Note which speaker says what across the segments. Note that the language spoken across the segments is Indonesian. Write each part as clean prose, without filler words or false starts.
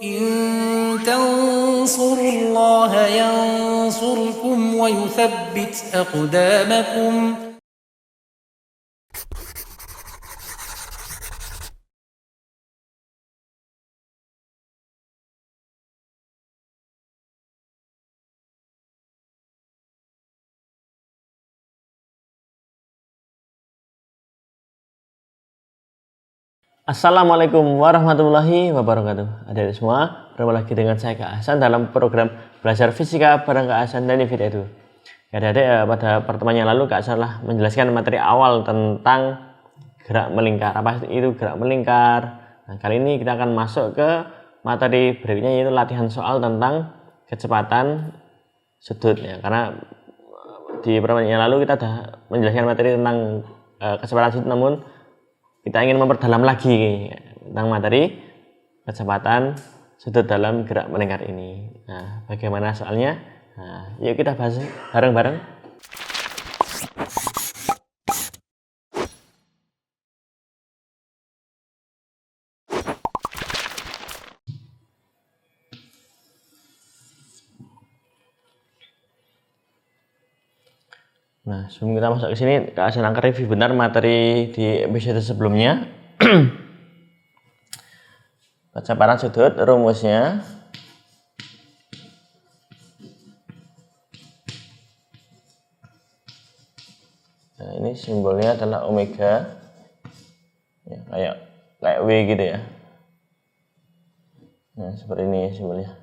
Speaker 1: إن تنصروا الله ينصركم ويثبت أقدامكم.
Speaker 2: Assalamualaikum warahmatullahi wabarakatuh. Adik-adik semua, bertemu lagi dengan saya Kak Hasan dalam program Belajar Fisika bareng Kak Hasan dan Nifid Edu. Adik-adik, pada pertemuan yang lalu Kak Hasan telah menjelaskan materi awal tentang gerak melingkar. Apa itu gerak melingkar? Nah, kali ini kita akan masuk ke materi berikutnya, yaitu latihan soal tentang kecepatan sudut ya. Karena di pertemuan yang lalu kita sudah menjelaskan materi tentang kecepatan sudut, namun kita ingin memperdalam lagi tentang materi kecepatan sudut dalam gerak melingkar ini. Nah, bagaimana soalnya? Nah, yuk kita bahas bareng-bareng. Nah, sebelum kita masuk ke sini, Kak Hasan akan review benar materi di episode sebelumnya. Kecepatan sudut, rumusnya nah, ini simbolnya adalah omega ya, kayak W gitu ya. Nah, seperti ini simbolnya.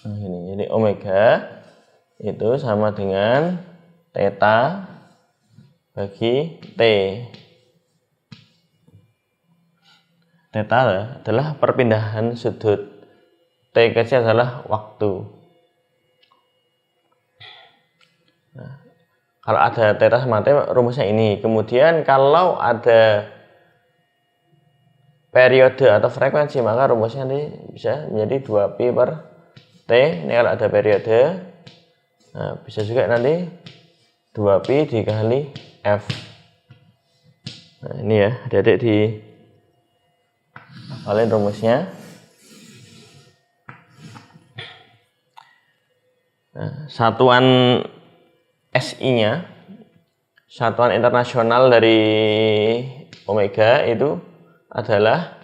Speaker 2: Nah, ini jadi omega itu sama dengan theta bagi T. Theta adalah perpindahan sudut, T kecil adalah waktu. Nah, kalau ada theta sama T, rumusnya ini. Kemudian kalau ada periode atau frekuensi, maka rumusnya nanti bisa menjadi 2pi per T. Ini kalau ada periode. Nah, bisa juga nanti 2pi dikali F. Nah, ini ya, adik-adik di hafalin rumusnya. Nah, satuan SI-nya, satuan internasional dari omega itu adalah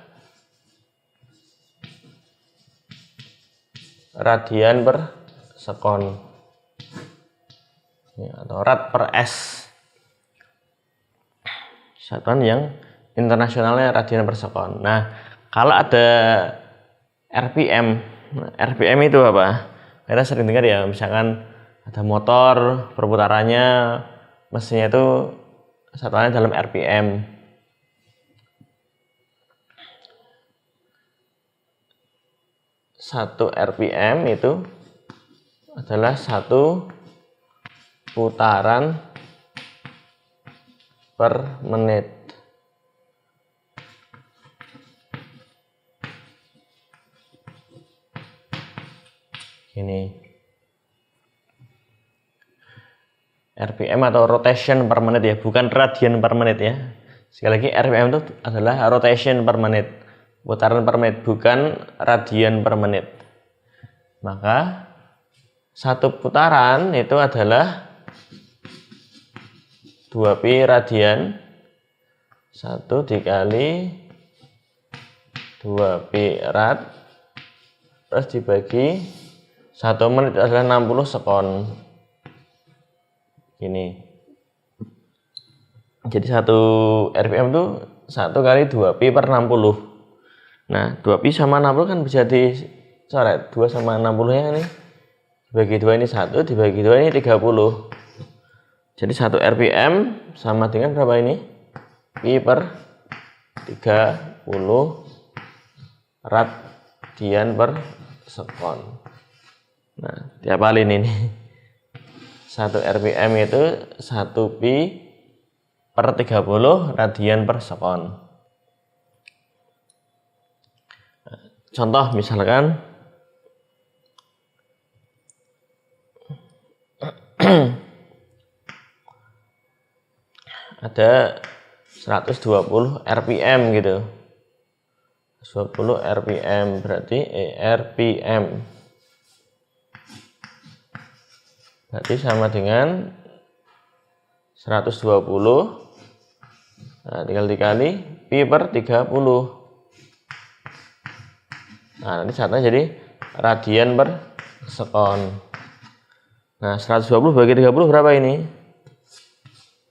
Speaker 2: radian per sekon ya, atau rad per S. Satuan yang internasionalnya radian per sekon. Nah, kalau ada RPM, RPM itu apa? Kita sering dengar ya, misalkan ada motor perputarannya, mesinnya itu satuannya dalam RPM. Satu RPM itu adalah satu putaran per menit. Ini RPM atau rotation per menit ya, bukan radian per menit ya. Sekali lagi, RPM itu adalah rotation per menit, putaran per menit, bukan radian per menit. Maka satu putaran itu adalah 2pi radian, 1 dikali 2pi rad, terus dibagi 1 menit adalah 60 sekon. Ini jadi 1 RPM itu 1 kali 2pi per 60. Nah, 2pi sama 60 kan bisa dicoret. 2 sama 60 nya ini dibagi 2, ini 1, dibagi 2 ini 30. Jadi 1 RPM sama dengan berapa ini? Pi per 30 radian per sekon. Nah, diapalin ini. 1 RPM itu 1 pi per 30 radian per sekon. Contoh misalkan ada 120 rpm gitu. 120 rpm berarti rpm berarti sama dengan 120. Nah, tinggal dikali pi per 30. Nah, nanti saatnya jadi radian per sekon. Nah, 120 bagi 30 berapa ini?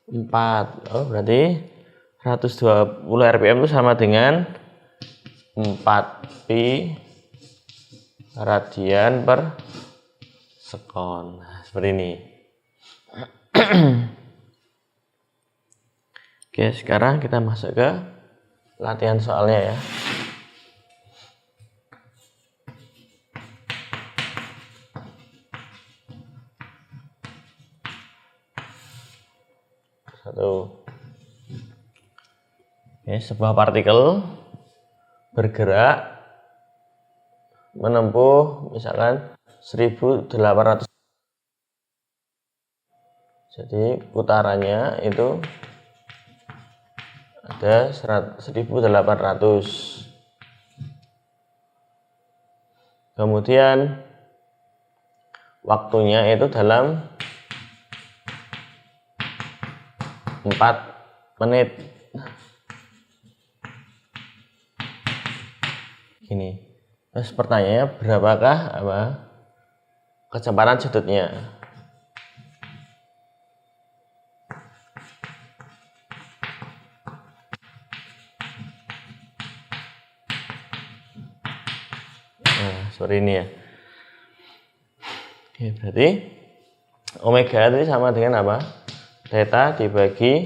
Speaker 2: 4. Oh, berarti 120 rpm itu sama dengan 4 pi radian per sekon. Nah, seperti ini. Oke, sekarang kita masuk ke latihan soalnya ya. Oke, sebuah partikel bergerak menempuh misalkan 1800. Jadi putarannya itu ada 1800. Kemudian waktunya itu dalam 4 menit. Gini. Terus pertanyaannya berapakah kecepatan sudutnya? Seperti ini ya. Oke, berarti omega itu sama dengan apa? Theta dibagi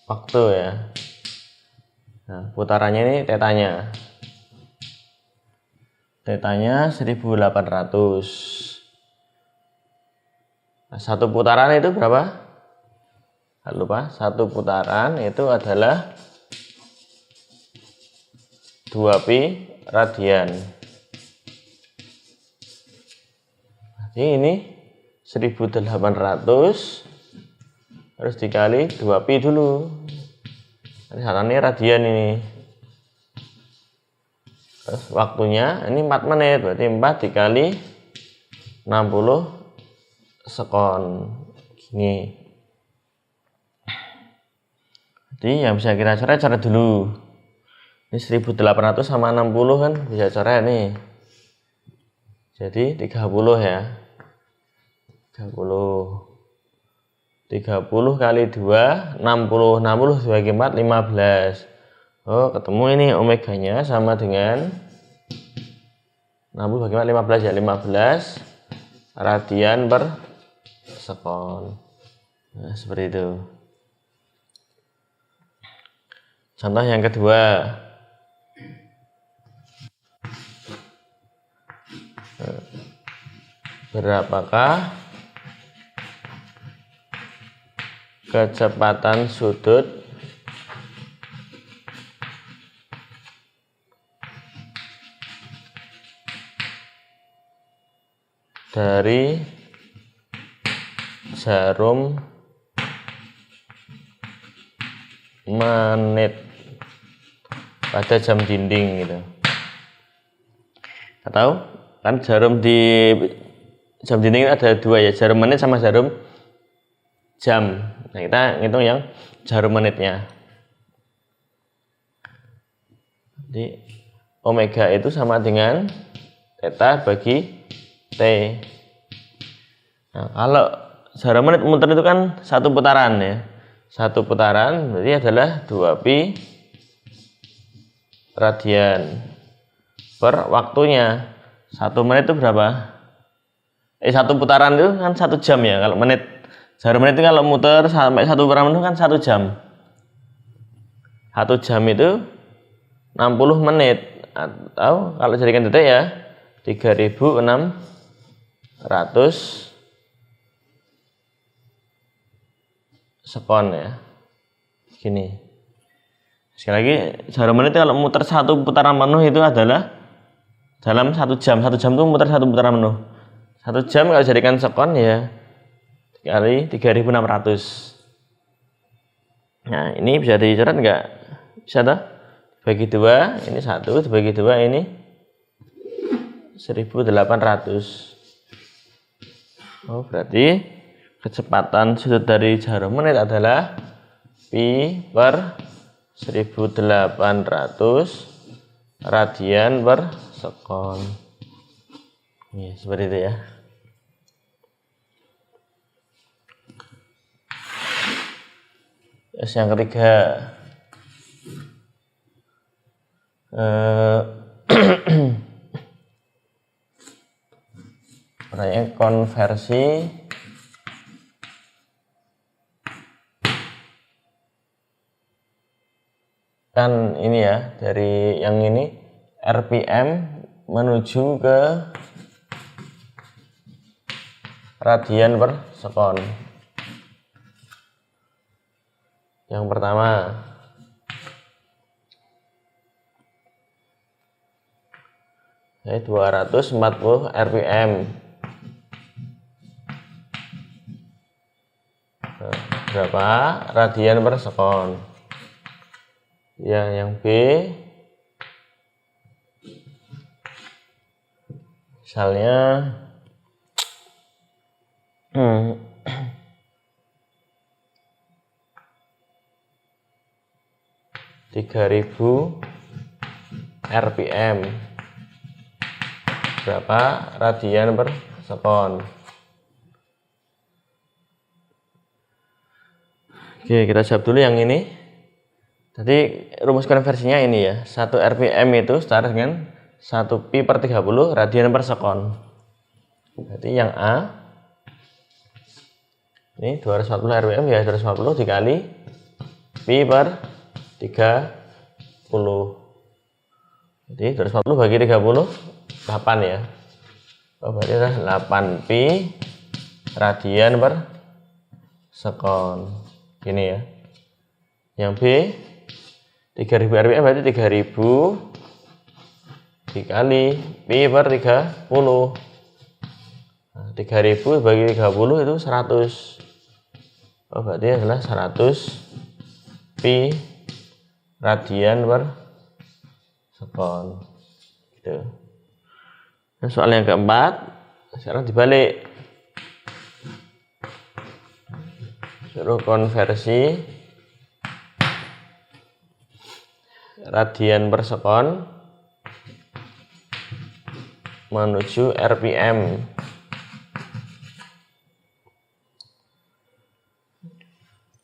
Speaker 2: waktu ya. Nah, putarannya ini tetanya. Tetanya 1800. Nah, satu putaran itu berapa? Jangan lupa, satu putaran itu adalah 2 pi radian. Ini 1800 harus dikali 2 pi dulu. Ini radian ini. Terus waktunya ini 4 menit, berarti 4 dikali 60 sekon. Gini. Jadi yang bisa kita coret dulu. Ini 1800 sama 60 kan bisa coret nih. Jadi 30 ya. 30 kali 2 60 dibagi 4 15. Oh, ketemu ini omeganya sama dengan 60 bagi 4 15 ya, 15 radian per sekon. Nah, seperti itu. Contoh yang kedua. Berapakah kecepatan sudut dari jarum menit pada jam dinding gitu. Kita tahu kan jarum di jam dinding ada 2 ya, jarum menit sama jarum jam. Nah, kita ngitung yang jarum menitnya. Jadi omega itu sama dengan theta bagi T. Nah, kalau jarum menit muter itu kan satu putaran ya. Satu putaran berarti adalah 2 pi radian per waktunya. 1 menit itu berapa? Satu putaran itu kan 1 jam ya. Kalau menit, jarum menit itu kalau muter sampai 1 putaran itu kan 1 jam. 1 jam itu 60 menit. Atau kalau jadikan detik ya 3600 sekon ya. Gini. Sekali lagi, jarum menit kalau muter 1 putaran penuh itu adalah dalam 1 jam. 1 jam itu muter 1 putaran penuh. 1 jam kalau jadikan sekon ya kali 3600. Nah, ini bisa dicoret nggak? Bisa toh? Bagi 2, ini 1, dibagi 2, ini 1800. Oh, berarti kecepatan sudut dari jarum menit adalah pi per 1800 radian per sekon. Ya, seperti itu ya. Terus yang ketiga, proyek konversi kan ini ya, dari yang ini RPM menuju ke radian per sekon. Yang pertama, ini 240 RPM. Nah, berapa radian per sekon? Yang B, misalnya 3000 RPM, berapa radian per sekon? Oke, kita jawab dulu yang ini. Jadi rumus konversinya ini ya, 1 RPM itu setara dengan 1 pi per 30 radian per sekon. Berarti yang A ini 240 RPM ya, 240 dikali pi per 30. Jadi 240 bagi 30 8 ya. Oh, berarti adalah 8 pi radian per sekon. Gini ya. Yang B 3000 RPM berarti 3000 dikali pi per 30. Nah, 3000 bagi 30 itu 100. Oh, berarti adalah 100 pi radian per sekon. Gitu. Nah, soal yang keempat, sekarang dibalik. Suruh konversi radian per sekon menuju RPM.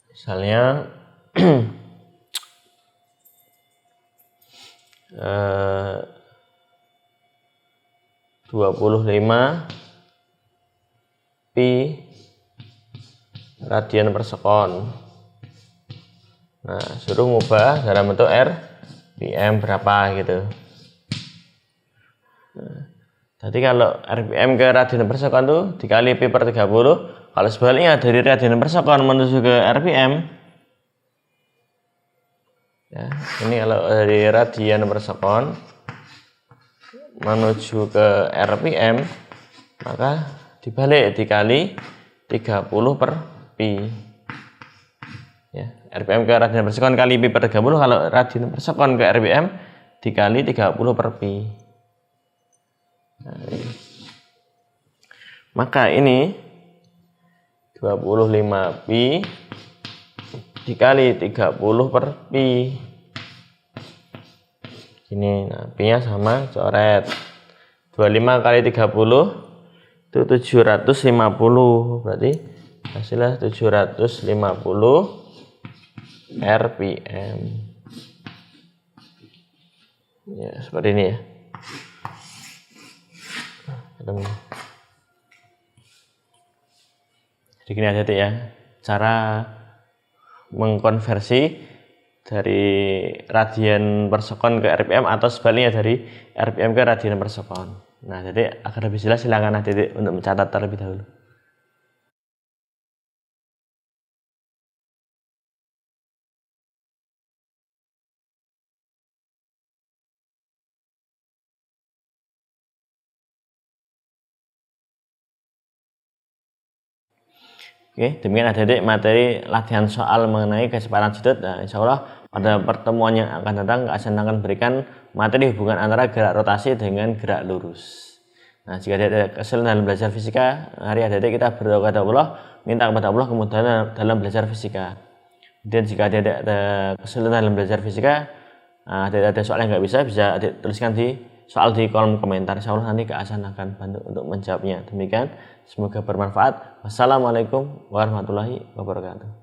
Speaker 2: Misalnya 25 pi radian per sekon. Nah, suruh ngubah dalam bentuk RPM berapa gitu. Nah, jadi kalau RPM ke radian per sekon tuh dikali pi per 30. Kalau sebaliknya dari radian per sekon menuju ke RPM, ya, ini kalau dari radian per sekon menuju ke RPM, maka dibalik dikali 30 per pi. Ya, RPM ke radian per sekon kali pi per 30, kalau radian per sekon ke RPM dikali 30 per pi. Nah, maka ini 25 pi dikali 30 per pi. Ini, nah, pi-nya sama, coret. 25 kali 30 itu 750. Berarti hasilnya 750 RPM. Ya, seperti ini ya. Jadi gini aja ya, cara mengkonversi dari radian per sekon ke RPM atau sebaliknya dari RPM ke radian per sekon. Nah, jadi agar lebih jelas silakan Titik untuk mencatat terlebih dahulu. Oke, demikian adik-adik materi latihan soal mengenai kecepatan sudut. Nah, insya Allah pada pertemuan yang akan datang Kak Hasan akan berikan materi hubungan antara gerak rotasi dengan gerak lurus. Nah, jika ada kesulitan dalam belajar fisika, hari adik-adik kita berdoa kepada Allah, minta kepada Allah kemudahan dalam belajar fisika. Dan jika ada kesulitan dalam belajar fisika, ada soal yang nggak bisa adik tuliskan di soal di kolom komentar. Insya Allah nanti Kak Hasan akan bantu untuk menjawabnya. Demikian, semoga bermanfaat. Wassalamualaikum warahmatullahi wabarakatuh.